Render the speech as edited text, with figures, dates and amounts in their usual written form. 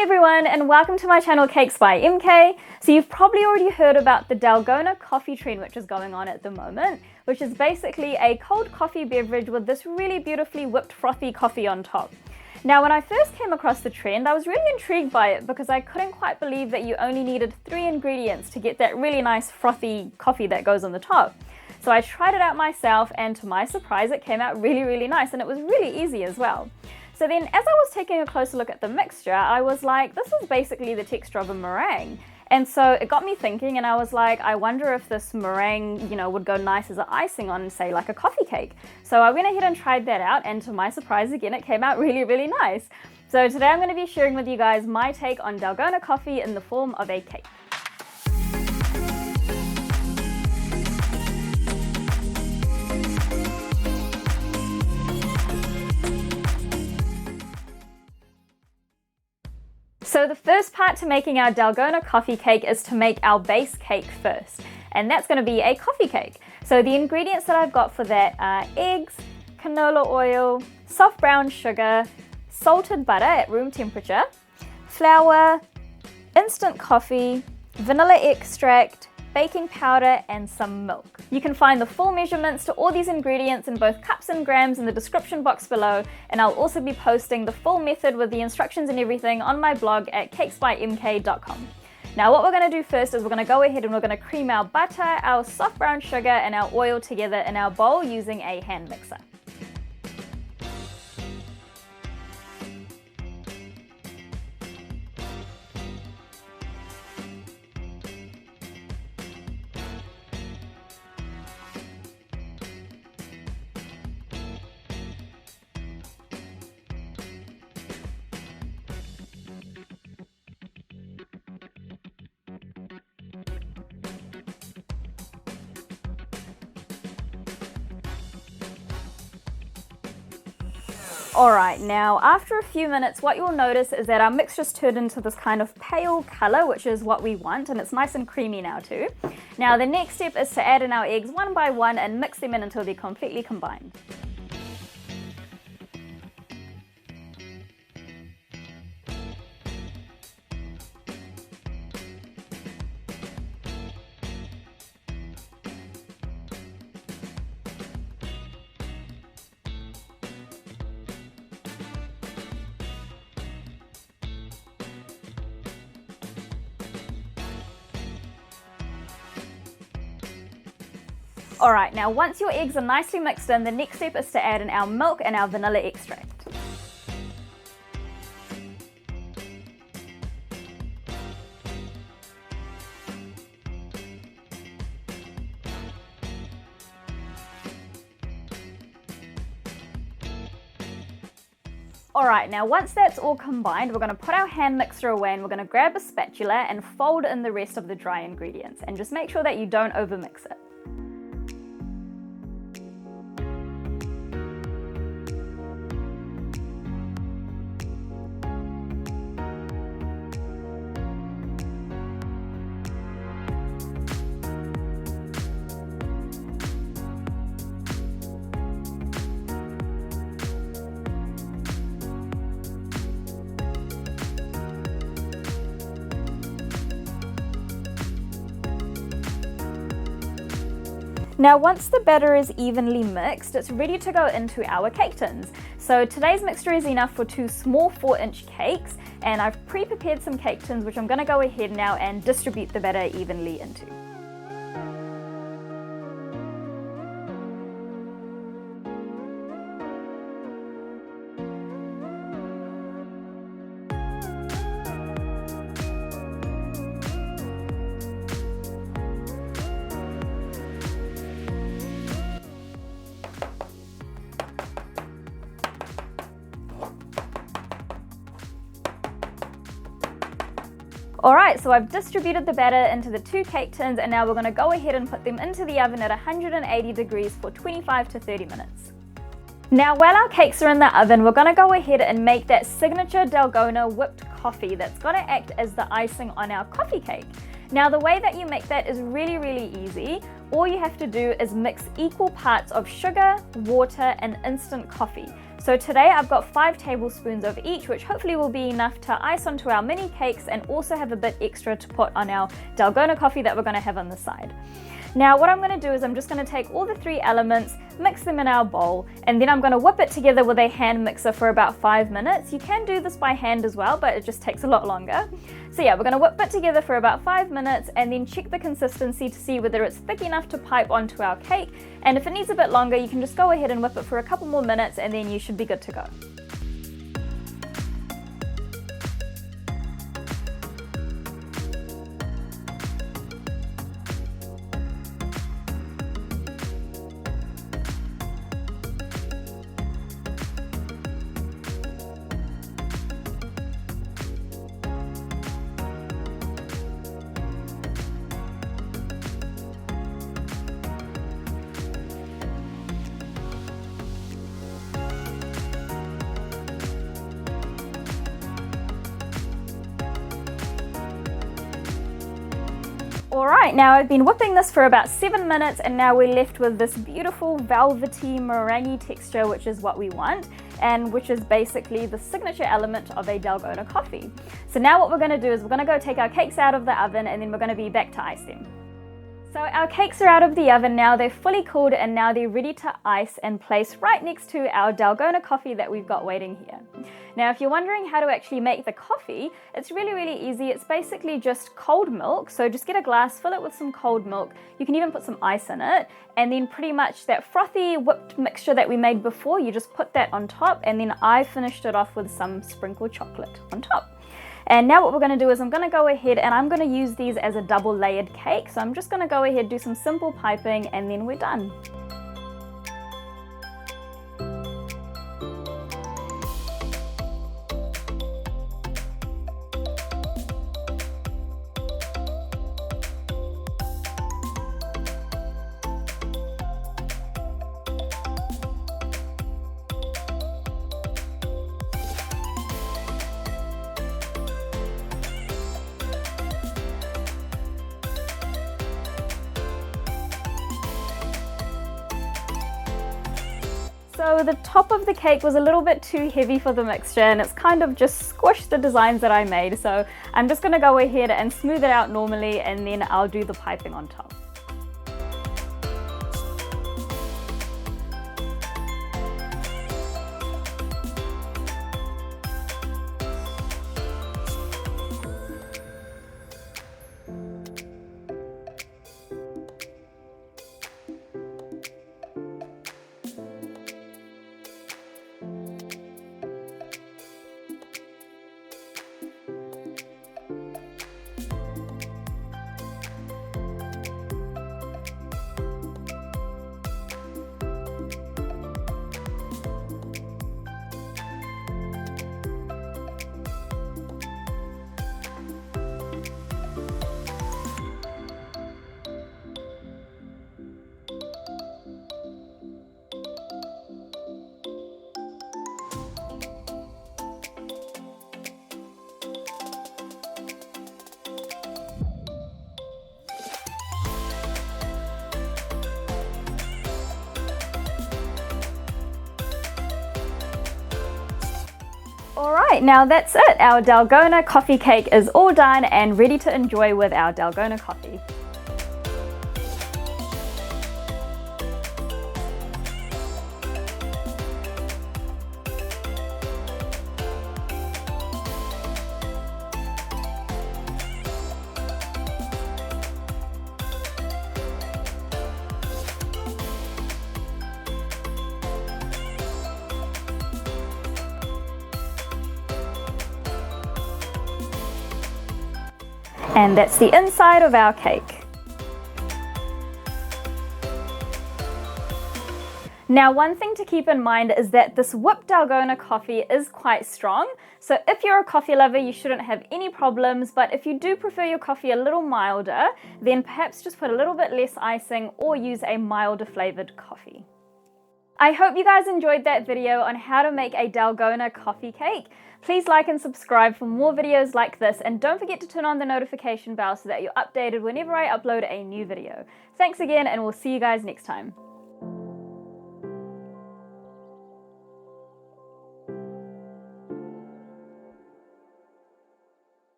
Hi everyone and welcome to my channel Cakes by MK. So you've probably already heard about the Dalgona coffee trend which is going on at the moment, which is basically a cold coffee beverage with this really beautifully whipped frothy coffee on top. Now when I first came across the trend, I was really intrigued by it because I couldn't quite believe that you only needed 3 ingredients to get that really nice frothy coffee that goes on the top. So I tried it out myself and to my surprise it came out really nice and it was really easy as well. So then as I was taking a closer look at the mixture, I was like, this is basically the texture of a meringue. And so it got me thinking and I was like, I wonder if this meringue, would go nice as an icing on, say, like a coffee cake. So I went ahead and tried that out and to my surprise again, it came out really nice. So today I'm going to be sharing with you guys my take on Dalgona coffee in the form of a cake. So the first part to making our Dalgona coffee cake is to make our base cake first, and that's going to be a coffee cake. So the ingredients that I've got for that are eggs, canola oil, soft brown sugar, salted butter at room temperature, flour, instant coffee, vanilla extract, baking powder, and some milk. You can find the full measurements to all these ingredients in both cups and grams in the description box below, and I'll also be posting the full method with the instructions and everything on my blog at cakesbymk.com. Now what we're going to do first is we're going to go ahead and we're going to cream our butter, our soft brown sugar, and our oil together in our bowl using a hand mixer. Alright, now after a few minutes what you'll notice is that our mixture's turned into this kind of pale colour, which is what we want, and it's nice and creamy now too. Now the next step is to add in our eggs one by one and mix them in until they're completely combined. Alright, now once your eggs are nicely mixed in, the next step is to add in our milk and our vanilla extract. Alright, now once that's all combined, we're going to put our hand mixer away and we're going to grab a spatula and fold in the rest of the dry ingredients, and just make sure that you don't overmix it. Now once the batter is evenly mixed, it's ready to go into our cake tins. So today's mixture is enough for 2 small 4-inch cakes, and I've pre-prepared some cake tins which I'm going to go ahead now and distribute the batter evenly into. Alright, so I've distributed the batter into the 2 cake tins, and now we're going to go ahead and put them into the oven at 180 degrees for 25 to 30 minutes. Now while our cakes are in the oven, we're going to go ahead and make that signature Dalgona whipped coffee that's going to act as the icing on our coffee cake. Now the way that you make that is really easy. All you have to do is mix equal parts of sugar, water, and instant coffee. So today I've got 5 tablespoons of each, which hopefully will be enough to ice onto our mini cakes and also have a bit extra to put on our Dalgona coffee that we're going to have on the side. Now what I'm going to do is I'm just going to take all the 3 elements, mix them in our bowl, and then I'm going to whip it together with a hand mixer for about 5 minutes. You can do this by hand as well, but it just takes a lot longer. So yeah, we're going to whip it together for about 5 minutes and then check the consistency to see whether it's thick enough to pipe onto our cake. And if it needs a bit longer, you can just go ahead and whip it for a couple more minutes and then you should be good to go. Alright, now I've been whipping this for about 7 minutes and now we're left with this beautiful velvety meringue texture, which is what we want and which is basically the signature element of a Dalgona coffee. So now what we're going to do is we're going to go take our cakes out of the oven and then we're going to be back to ice them. So our cakes are out of the oven now, they're fully cooled and now they're ready to ice and place right next to our Dalgona coffee that we've got waiting here. Now if you're wondering how to actually make the coffee, it's really easy. It's basically just cold milk, so just get a glass, fill it with some cold milk, you can even put some ice in it, and then pretty much that frothy whipped mixture that we made before, you just put that on top, and then I finished it off with some sprinkled chocolate on top. And now what we're going to do is I'm going to go ahead and I'm going to use these as a double layered cake. So I'm just going to go ahead, do some simple piping, and then we're done. So the top of the cake was a little bit too heavy for the mixture and it's kind of just squished the designs that I made. So I'm just going to go ahead and smooth it out normally and then I'll do the piping on top. Alright, now that's it. Our Dalgona coffee cake is all done and ready to enjoy with our Dalgona coffee. And that's the inside of our cake. Now, one thing to keep in mind is that this whipped Dalgona coffee is quite strong. So if you're a coffee lover, you shouldn't have any problems. But if you do prefer your coffee a little milder, then perhaps just put a little bit less icing or use a milder flavored coffee. I hope you guys enjoyed that video on how to make a Dalgona coffee cake. Please like and subscribe for more videos like this, and don't forget to turn on the notification bell so that you're updated whenever I upload a new video. Thanks again, and we'll see you guys next time.